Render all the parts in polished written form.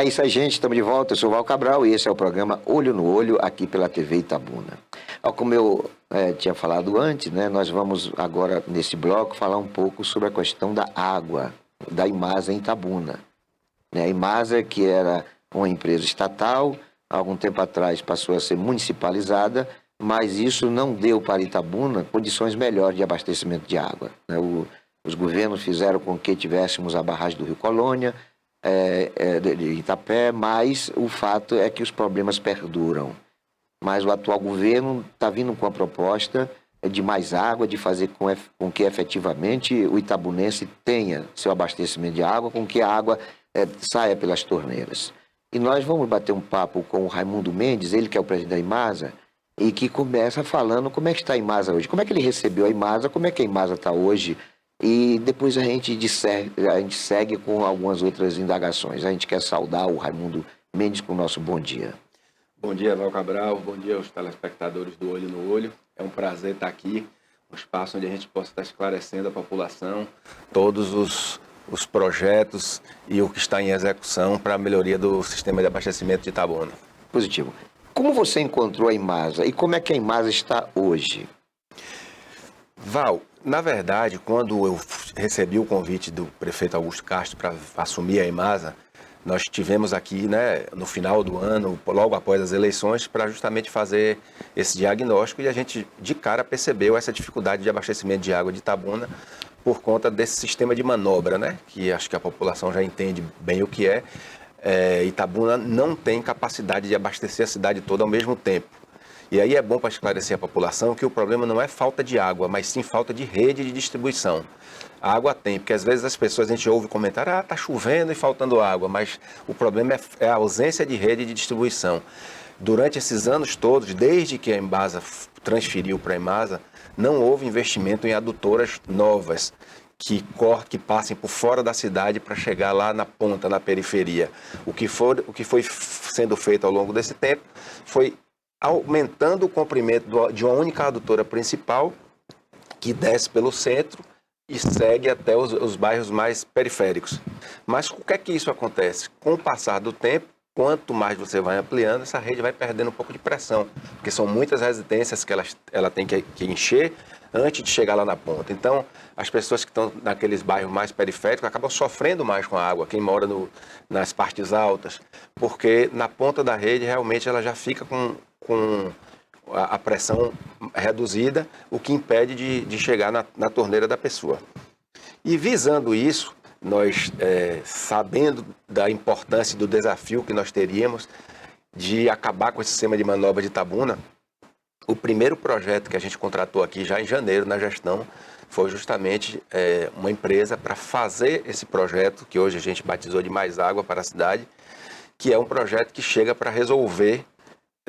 É isso aí, gente. Estamos de volta. Eu sou o Val Cabral e esse é o programa Olho no Olho, aqui pela TV Itabuna. Como eu tinha falado antes, né, nós vamos agora, nesse bloco, falar um pouco sobre a questão da água, da Imasa em Itabuna. A Imasa, que era uma empresa estatal, há algum tempo atrás passou a ser municipalizada, mas isso não deu para Itabuna condições melhores de abastecimento de água. Os governos fizeram com que tivéssemos a barragem do Rio Colônia, de Itapé, mas o fato é que os problemas perduram. Mas o atual governo está vindo com a proposta de mais água, de fazer com que efetivamente o itabunense tenha seu abastecimento de água, com que a água saia pelas torneiras. E nós vamos bater um papo com o Raimundo Mendes, ele que é o presidente da Imasa, e que começa falando como é que está a Imasa hoje, como é que ele recebeu a Imasa, como é que a Imasa está hoje, e depois a gente segue com algumas outras indagações. A gente quer saudar o Raimundo Mendes com o nosso bom dia. Bom dia, Val Cabral. Bom dia aos telespectadores do Olho no Olho. É um prazer estar aqui, um espaço onde a gente possa estar esclarecendo a população, todos os projetos e o que está em execução para a melhoria do sistema de abastecimento de Itabuna. Positivo. Como você encontrou a Imasa e como é que a Imasa está hoje? Val, na verdade, quando eu recebi o convite do prefeito Augusto Castro para assumir a Imasa, nós tivemos aqui, né, no final do ano, logo após as eleições, para justamente fazer esse diagnóstico, e a gente de cara percebeu essa dificuldade de abastecimento de água de Itabuna por conta desse sistema de manobra, né, que acho que a população já entende bem o que é. Itabuna não tem capacidade de abastecer a cidade toda ao mesmo tempo. E aí é bom para esclarecer a população que o problema não é falta de água, mas sim falta de rede de distribuição. A água tem, porque às vezes as pessoas, a gente ouve comentar, está chovendo e faltando água, mas o problema é a ausência de rede de distribuição. Durante esses anos todos, desde que a Embasa transferiu para a Imasa, não houve investimento em adutoras novas que passem por fora da cidade para chegar lá na ponta, na periferia. O que foi sendo feito ao longo desse tempo foi aumentando o comprimento de uma única adutora principal que desce pelo centro e segue até os bairros mais periféricos. Mas o que é que isso acontece? Com o passar do tempo, quanto mais você vai ampliando, essa rede vai perdendo um pouco de pressão, porque são muitas residências que ela tem que encher antes de chegar lá na ponta. Então, as pessoas que estão naqueles bairros mais periféricos acabam sofrendo mais com a água, quem mora nas partes altas, porque na ponta da rede realmente ela já fica com a pressão reduzida, o que impede de chegar na torneira da pessoa. E visando isso, nós, sabendo da importância do desafio que nós teríamos de acabar com esse sistema de manobra de Itabuna, o primeiro projeto que a gente contratou aqui já em janeiro na gestão foi justamente uma empresa para fazer esse projeto, que hoje a gente batizou de Mais Água para a Cidade, que é um projeto que chega para resolver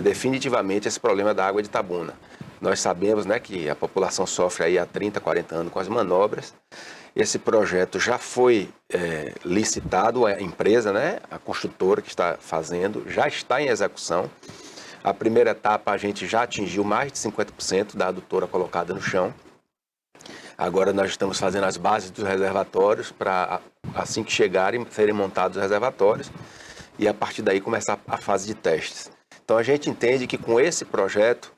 definitivamente esse problema da água de Itabuna. Nós sabemos, né, que a população sofre aí há 30, 40 anos com as manobras. Esse projeto já foi licitado, a empresa, né, a construtora que está fazendo, já está em execução. A primeira etapa a gente já atingiu mais de 50% da adutora colocada no chão. Agora nós estamos fazendo as bases dos reservatórios para, assim que chegarem, serem montados os reservatórios e a partir daí começar a fase de testes. Então a gente entende que com esse projeto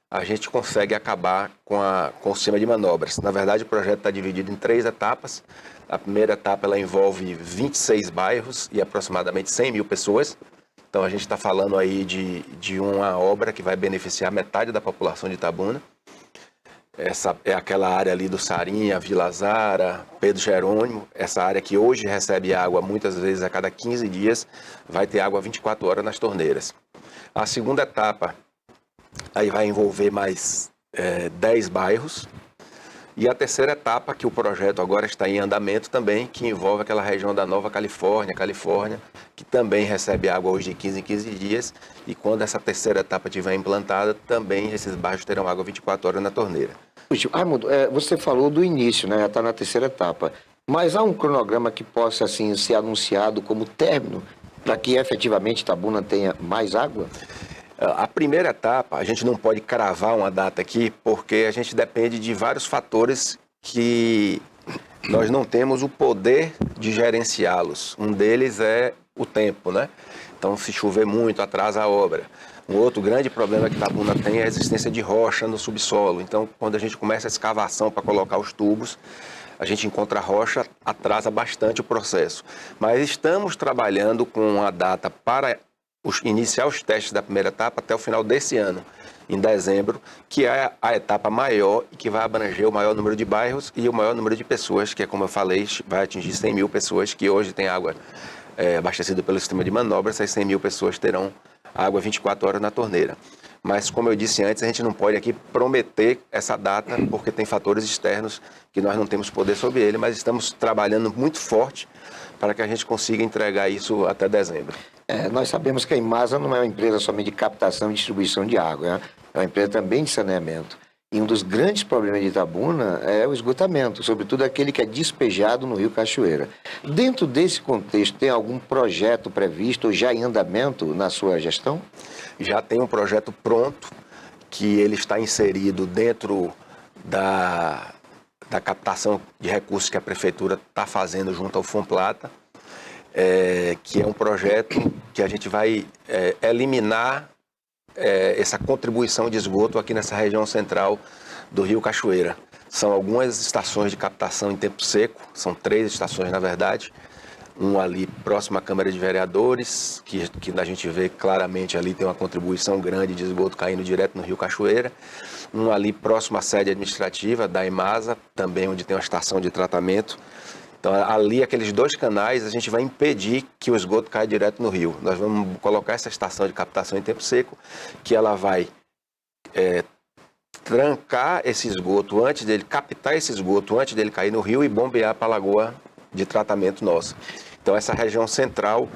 a gente consegue acabar com o sistema de manobras. Na verdade, o projeto está dividido em 3 etapas. A primeira etapa ela envolve 26 bairros e aproximadamente 100 mil pessoas. Então a gente está falando aí de uma obra que vai beneficiar metade da população de Itabuna. Essa é aquela área ali do Sarinha, Vila Zara, Pedro Jerônimo, essa área que hoje recebe água muitas vezes a cada 15 dias, vai ter água 24 horas nas torneiras. A segunda etapa aí vai envolver mais 10 bairros. E a terceira etapa, que o projeto agora está em andamento também, que envolve aquela região da Nova Califórnia, que também recebe água hoje de 15 em 15 dias. E quando essa terceira etapa estiver implantada, também esses bairros terão água 24 horas na torneira. Raimundo, você falou do início, né? Já está na terceira etapa. Mas há um cronograma que possa assim, ser anunciado como término para que efetivamente Itabuna tenha mais água? A primeira etapa, a gente não pode cravar uma data aqui, porque a gente depende de vários fatores que nós não temos o poder de gerenciá-los. Um deles é o tempo, né? Então, se chover muito, atrasa a obra. Um outro grande problema que Itabuna tem é a existência de rocha no subsolo. Então, quando a gente começa a escavação para colocar os tubos, a gente encontra rocha, atrasa bastante o processo. Mas estamos trabalhando com a data para iniciar os testes da primeira etapa até o final desse ano, em dezembro, que é a etapa maior e que vai abranger o maior número de bairros e o maior número de pessoas, que é, como eu falei, vai atingir 100 mil pessoas que hoje têm água abastecida pelo sistema de manobra. Essas 100 mil pessoas terão água 24 horas na torneira. Mas, como eu disse antes, a gente não pode aqui prometer essa data, porque tem fatores externos que nós não temos poder sobre ele, mas estamos trabalhando muito forte para que a gente consiga entregar isso até dezembro. Nós sabemos que a Imasa não é uma empresa somente de captação e distribuição de água, né? É uma empresa também de saneamento. E um dos grandes problemas de Itabuna é o esgotamento, sobretudo aquele que é despejado no Rio Cachoeira. Dentro desse contexto, tem algum projeto previsto ou já em andamento na sua gestão? Já tem um projeto pronto, que ele está inserido dentro da captação de recursos que a Prefeitura está fazendo junto ao Fomplata, que é um projeto que a gente vai eliminar essa contribuição de esgoto aqui nessa região central do Rio Cachoeira. São algumas estações de captação em tempo seco, são 3 estações na verdade, um ali próximo à Câmara de Vereadores, que a gente vê claramente ali tem uma contribuição grande de esgoto caindo direto no Rio Cachoeira, um ali próximo à sede administrativa da Imasa, também onde tem uma estação de tratamento. Então, ali, aqueles 2 canais, a gente vai impedir que o esgoto caia direto no rio. Nós vamos colocar essa estação de captação em tempo seco, que ela vai trancar esse esgoto antes dele, captar esse esgoto antes dele cair no rio e bombear para a lagoa de tratamento nossa. Então, essa região central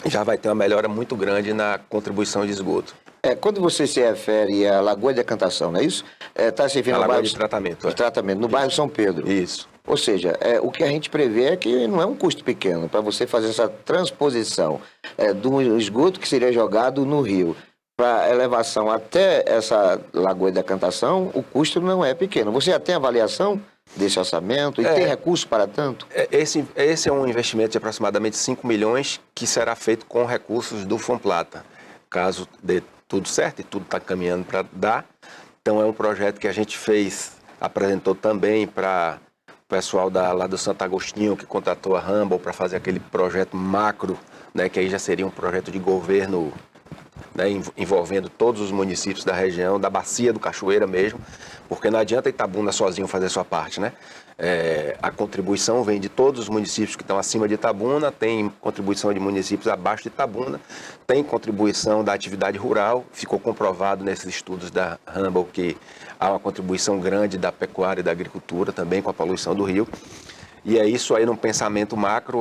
já vai ter uma melhora muito grande na contribuição de esgoto. Quando você se refere à Lagoa de Acantação, não é isso? Está se referindo ao lagoa bairro de tratamento. De tratamento, no bairro São Pedro. Isso. Ou seja, o que a gente prevê é que não é um custo pequeno para você fazer essa transposição do esgoto que seria jogado no rio para elevação até essa Lagoa de Acantação, o custo não é pequeno. Você já tem avaliação desse orçamento e tem recurso para tanto? Esse é um investimento de aproximadamente 5 milhões que será feito com recursos do Fomplata. Caso dê tudo certo e tudo está caminhando para dar. Então é um projeto que a gente apresentou também para o pessoal lá do Santo Agostinho, que contratou a Humble para fazer aquele projeto macro, né, que aí já seria um projeto de governo, né, envolvendo todos os municípios da região, da bacia do Cachoeira mesmo, porque não adianta Itabuna sozinho fazer sua parte, né? A contribuição vem de todos os municípios que estão acima de Itabuna, tem contribuição de municípios abaixo de Itabuna, tem contribuição da atividade rural, ficou comprovado nesses estudos da Humble que há uma contribuição grande da pecuária e da agricultura também com a poluição do rio. E é isso aí num pensamento macro,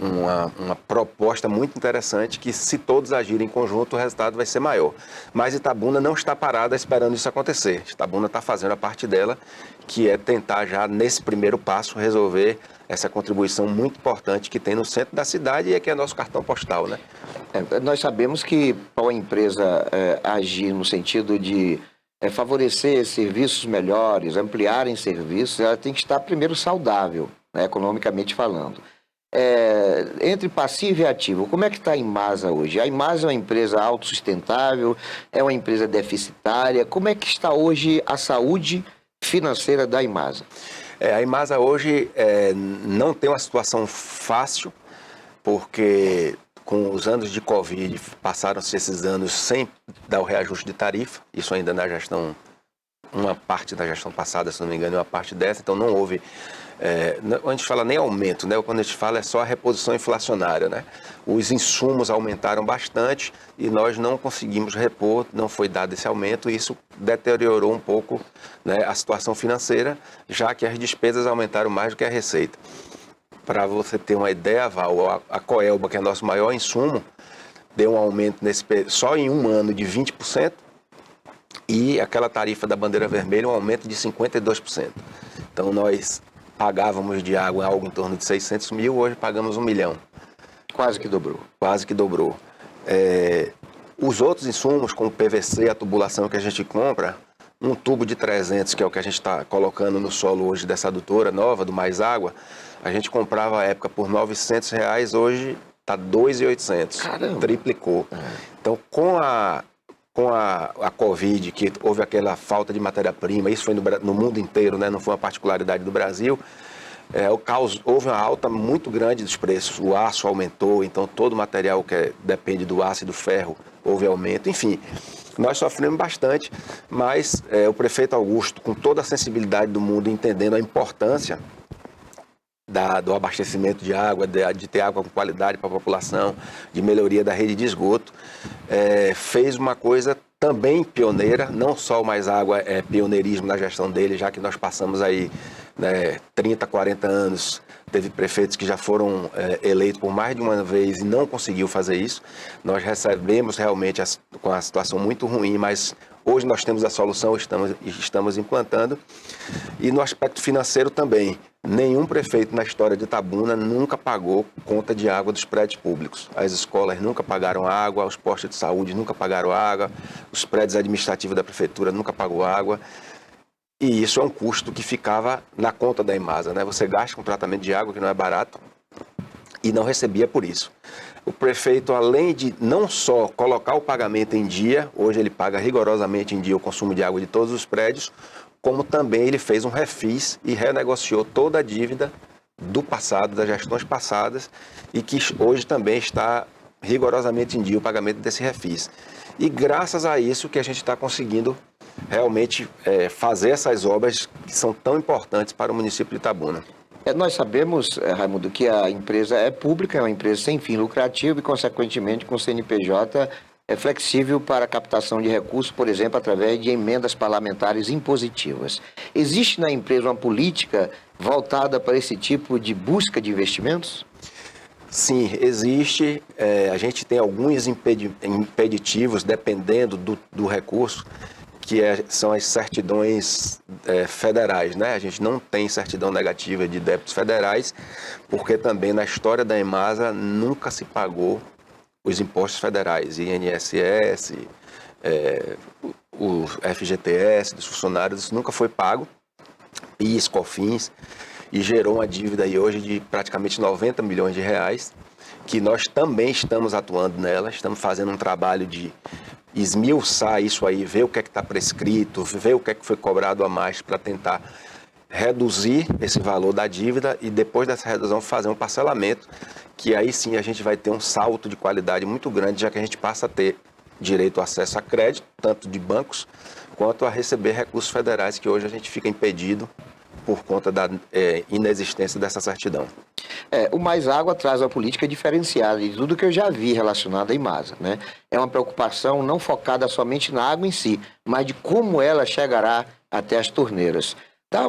uma proposta muito interessante que, se todos agirem em conjunto, o resultado vai ser maior. Mas Itabuna não está parada esperando isso acontecer. Itabuna está fazendo a parte dela, que é tentar já, nesse primeiro passo, resolver essa contribuição muito importante que tem no centro da cidade e que é nosso cartão postal, né? Nós sabemos que para uma empresa agir no sentido de favorecer serviços melhores, ampliarem serviços, ela tem que estar primeiro saudável, né, economicamente falando. Entre passivo e ativo, como é que está a Imasa hoje? A Imasa é uma empresa autossustentável, é uma empresa deficitária? Como é que está hoje a saúde financeira da Imasa? A Imasa hoje não tem uma situação fácil, porque com os anos de Covid, passaram-se esses anos sem dar o reajuste de tarifa, isso ainda na gestão, uma parte da gestão passada, se não me engano, uma parte dessa, então não houve... a gente fala nem aumento, né? Quando a gente fala é só a reposição inflacionária, né? Os insumos aumentaram bastante e nós não conseguimos repor, não foi dado esse aumento e isso deteriorou um pouco, né, a situação financeira, já que as despesas aumentaram mais do que a receita. Para você ter uma ideia, Val, a Coelba, que é nosso maior insumo, deu um aumento só em um ano de 20%, e aquela tarifa da bandeira vermelha um aumento de 52%. Então nós pagávamos de água algo em torno de 600 mil, hoje pagamos 1 milhão. Quase que dobrou. Quase que dobrou. Os outros insumos, como o PVC, a tubulação que a gente compra, um tubo de 300, que é o que a gente está colocando no solo hoje dessa adutora nova, do Mais Água, A gente comprava à época por R$900, hoje está R$2.800. Caramba! Triplicou. Então, com a Covid, que houve aquela falta de matéria-prima, isso foi no mundo inteiro, né? Não foi uma particularidade do Brasil, houve uma alta muito grande dos preços. O aço aumentou, então todo o material que depende do aço e do ferro houve aumento. Enfim, nós sofremos bastante, mas o prefeito Augusto, com toda a sensibilidade do mundo, entendendo a importância do abastecimento de água, de ter água com qualidade para a população, de melhoria da rede de esgoto, fez uma coisa também pioneira. Não só o Mais Água é pioneirismo na gestão dele, já que nós passamos aí 30, 40 anos, teve prefeitos que já foram eleitos por mais de uma vez e não conseguiu fazer isso. Nós recebemos realmente com a situação muito ruim, mas hoje nós temos a solução, estamos implantando. E no aspecto financeiro também, nenhum prefeito na história de Itabuna nunca pagou conta de água dos prédios públicos. As escolas nunca pagaram água, os postos de saúde nunca pagaram água, os prédios administrativos da prefeitura nunca pagou água. E isso é um custo que ficava na conta da Imasa, né? Você gasta com tratamento de água, que não é barato, e não recebia por isso. O prefeito, além de não só colocar o pagamento em dia, hoje ele paga rigorosamente em dia o consumo de água de todos os prédios, como também ele fez um refis e renegociou toda a dívida do passado, das gestões passadas, e que hoje também está rigorosamente em dia o pagamento desse refis. E graças a isso que a gente está conseguindo realmente fazer essas obras que são tão importantes para o município de Itabuna. Nós sabemos, Raimundo, que a empresa é pública, é uma empresa sem fim lucrativo e, consequentemente, com o CNPJ é flexível para a captação de recursos, por exemplo, através de emendas parlamentares impositivas. Existe na empresa uma política voltada para esse tipo de busca de investimentos? Sim, existe. A gente tem alguns impeditivos, dependendo do recurso, que são as certidões federais, né? A gente não tem certidão negativa de débitos federais, porque também na história da Imasa nunca se pagou os impostos federais, INSS, o FGTS dos funcionários, isso nunca foi pago, PIS, COFINS, e gerou uma dívida aí hoje de praticamente 90 milhões de reais, que nós também estamos atuando nela, estamos fazendo um trabalho de esmiuçar isso aí, ver o que é que está prescrito, ver o que é que foi cobrado a mais para tentar reduzir esse valor da dívida e depois dessa redução fazer um parcelamento, que aí sim a gente vai ter um salto de qualidade muito grande, já que a gente passa a ter direito ao acesso a crédito, tanto de bancos, quanto a receber recursos federais, que hoje a gente fica impedido por conta da inexistência dessa certidão. O Mais Água traz uma política diferenciada de tudo que eu já vi relacionado à Imasa, né? É uma preocupação não focada somente na água em si, mas de como ela chegará até as torneiras. Dá para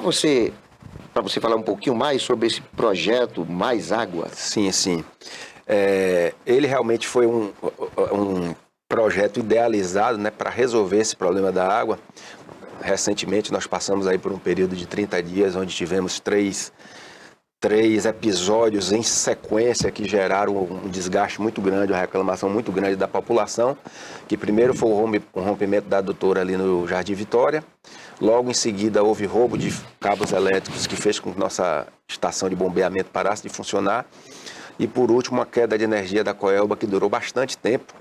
você falar um pouquinho mais sobre esse projeto Mais Água? Sim, sim. Ele realmente foi um projeto idealizado, né, para resolver esse problema da água. Recentemente nós passamos aí por um período de 30 dias, onde tivemos três episódios em sequência que geraram um desgaste muito grande, uma reclamação muito grande da população, que primeiro foi o rompimento da adutora ali no Jardim Vitória, logo em seguida houve roubo de cabos elétricos que fez com que nossa estação de bombeamento parasse de funcionar, e por último uma queda de energia da Coelba que durou bastante tempo,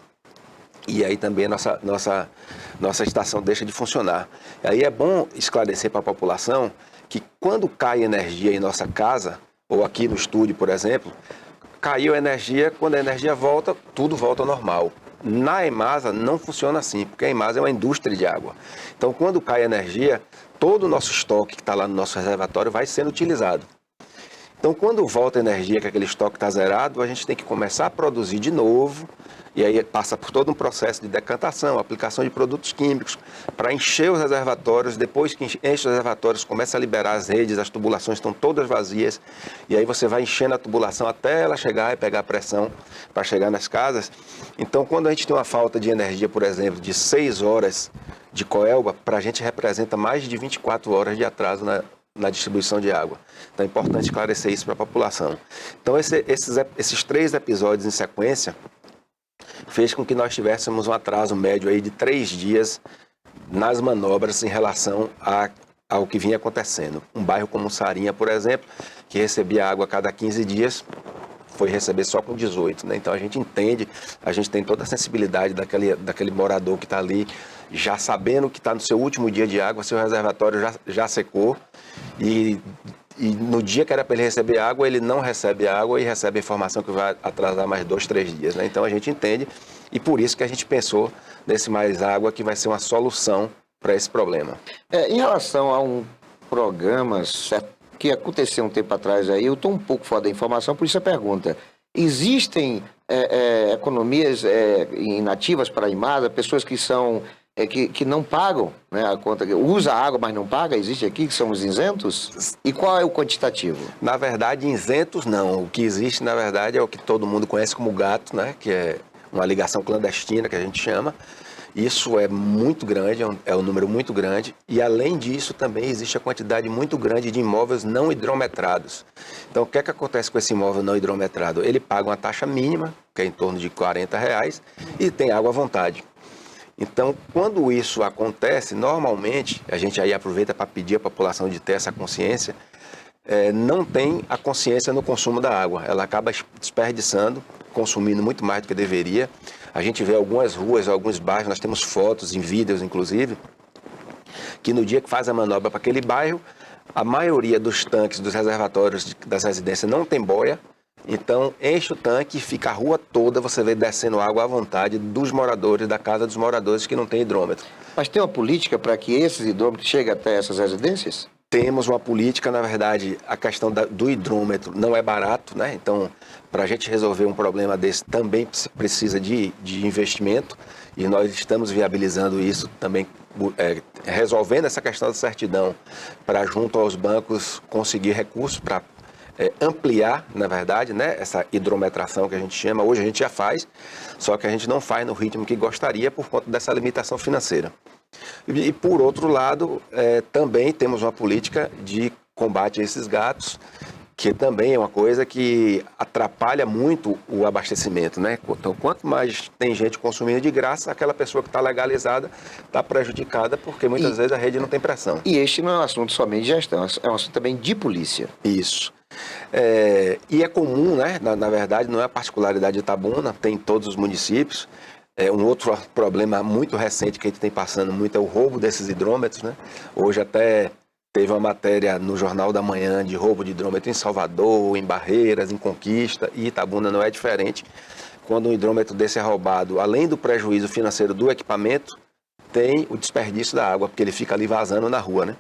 e aí também nossa estação deixa de funcionar. Aí é bom esclarecer para a população que quando cai energia em nossa casa, ou aqui no estúdio, por exemplo, caiu a energia, quando a energia volta, tudo volta ao normal. Na Imasa não funciona assim, porque a Imasa é uma indústria de água. Então, quando cai a energia, todo o nosso estoque que está lá no nosso reservatório vai sendo utilizado. Então, quando volta a energia, que aquele estoque está zerado, a gente tem que começar a produzir de novo, e aí passa por todo um processo de decantação, aplicação de produtos químicos, para encher os reservatórios. Depois que enche os reservatórios, começa a liberar as redes, as tubulações estão todas vazias, e aí você vai enchendo a tubulação até ela chegar e pegar pressão para chegar nas casas. Então, quando a gente tem uma falta de energia, por exemplo, de 6 horas de Coelba, para a gente representa mais de 24 horas de atraso na distribuição de água. Então é importante esclarecer isso para a população. Então esses 3 episódios em sequência fez com que nós tivéssemos um atraso médio aí de 3 dias nas manobras em relação à ao que vinha acontecendo. Um bairro como Sarinha, por exemplo, que recebia água a cada 15 dias, foi receber só com 18, né? Então a gente entende, a gente tem toda a sensibilidade daquele morador que está ali, já sabendo que está no seu último dia de água, seu reservatório já secou, e no dia que era para ele receber água, ele não recebe água e recebe a informação que vai atrasar mais 2, 3 dias, né? Então a gente entende, e por isso que a gente pensou nesse Mais Água, que vai ser uma solução para esse problema. Em relação a um programa que aconteceu um tempo atrás aí, eu estou um pouco fora da informação, por isso a pergunta. Existem economias inativas para a Imasa, pessoas que são que não pagam, né, a conta, usa água, mas não paga, existe aqui, que são os isentos? E qual é o quantitativo? Na verdade, isentos não. O que existe, na verdade, é o que todo mundo conhece como gato, né, que é uma ligação clandestina, que a gente chama. Isso é muito grande, é um número muito grande, e além disso também existe a quantidade muito grande de imóveis não hidrometrados. Então o que é que acontece com esse imóvel não hidrometrado? Ele paga uma taxa mínima, que é em torno de R$40, e tem água à vontade. Então quando isso acontece, normalmente, a gente aí aproveita para pedir à população de ter essa consciência, não tem a consciência no consumo da água, ela acaba desperdiçando, consumindo muito mais do que deveria. A gente vê algumas ruas, alguns bairros, nós temos fotos em vídeos, inclusive, que no dia que faz a manobra para aquele bairro, a maioria dos tanques, dos reservatórios das residências não tem boia, então enche o tanque e fica a rua toda, você vê descendo água à vontade dos moradores, da casa dos moradores que não tem hidrômetro. Mas tem uma política para que esses hidrômetros cheguem até essas residências? Temos uma política, na verdade, a questão do hidrômetro não é barato, né? Então, para a gente resolver um problema desse também precisa de investimento, e nós estamos viabilizando isso também, resolvendo essa questão da certidão, para junto aos bancos conseguir recursos para ampliar, na verdade, né, essa hidrometração que a gente chama. Hoje a gente já faz, só que a gente não faz no ritmo que gostaria por conta dessa limitação financeira. E por outro lado, também temos uma política de combate a esses gatos, que também é uma coisa que atrapalha muito o abastecimento, né? Então, quanto mais tem gente consumindo de graça, aquela pessoa que está legalizada está prejudicada, porque muitas vezes a rede não tem pressão. E este não é um assunto somente de gestão, é um assunto também de polícia. Isso. E é comum, né? Na verdade, não é a particularidade de Itabuna, tem em todos os municípios. Um outro problema muito recente que a gente tem passando muito é o roubo desses hidrômetros, né? Hoje até teve uma matéria no Jornal da Manhã de roubo de hidrômetro em Salvador, em Barreiras, em Conquista, e Itabuna não é diferente. Quando um hidrômetro desse é roubado, além do prejuízo financeiro do equipamento, tem o desperdício da água, porque ele fica ali vazando na rua, né?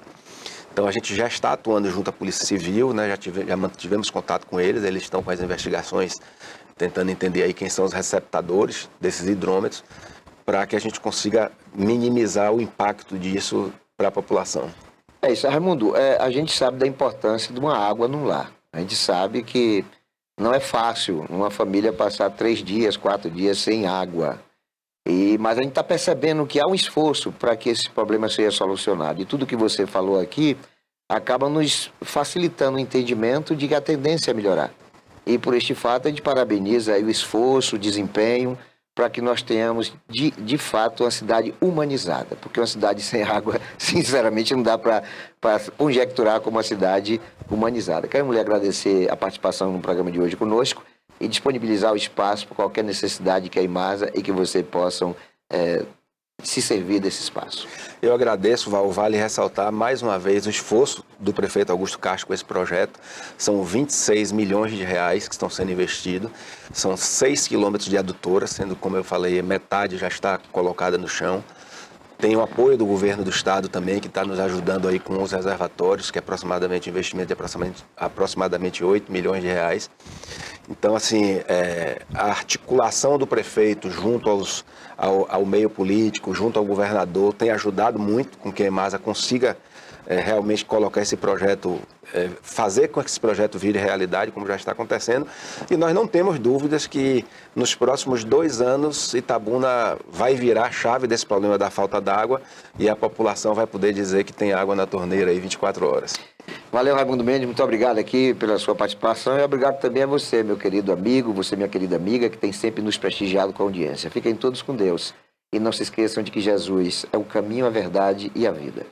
Então a gente já está atuando junto à Polícia Civil, né? Já mantivemos contato com eles estão com as investigações, tentando entender aí quem são os receptadores desses hidrômetros, para que a gente consiga minimizar o impacto disso para a população. É isso, Raimundo, a gente sabe da importância de uma água no lar. A gente sabe que não é fácil uma família passar 3 dias, 4 dias sem água. Mas a gente está percebendo que há um esforço para que esse problema seja solucionado. E tudo que você falou aqui acaba nos facilitando o entendimento de que a tendência é melhorar. E por este fato a gente parabeniza aí o esforço, o desempenho, para que nós tenhamos de fato uma cidade humanizada. Porque uma cidade sem água, sinceramente, não dá para conjecturar como uma cidade humanizada. Quero lhe agradecer a participação no programa de hoje conosco e disponibilizar o espaço para qualquer necessidade que a Imasa e que você possam se servir desse espaço. Eu agradeço, Val. Vale ressaltar mais uma vez o esforço do prefeito Augusto Castro com esse projeto. São 26 milhões de reais que estão sendo investidos. São 6 quilômetros de adutora, sendo, como eu falei, metade já está colocada no chão. Tem o apoio do governo do estado também, que está nos ajudando aí com os reservatórios, que é aproximadamente investimento de aproximadamente 8 milhões de reais. Então, assim, a articulação do prefeito junto ao meio político, junto ao governador, tem ajudado muito com que a Imasa consiga realmente colocar esse projeto, fazer com que esse projeto vire realidade, como já está acontecendo. E nós não temos dúvidas que nos próximos 2 anos Itabuna vai virar a chave desse problema da falta d'água e a população vai poder dizer que tem água na torneira aí 24 horas. Valeu, Raimundo Mendes, muito obrigado aqui pela sua participação e obrigado também a você, meu querido amigo, você, minha querida amiga, que tem sempre nos prestigiado com a audiência. Fiquem todos com Deus e não se esqueçam de que Jesus é o caminho, a verdade e a vida.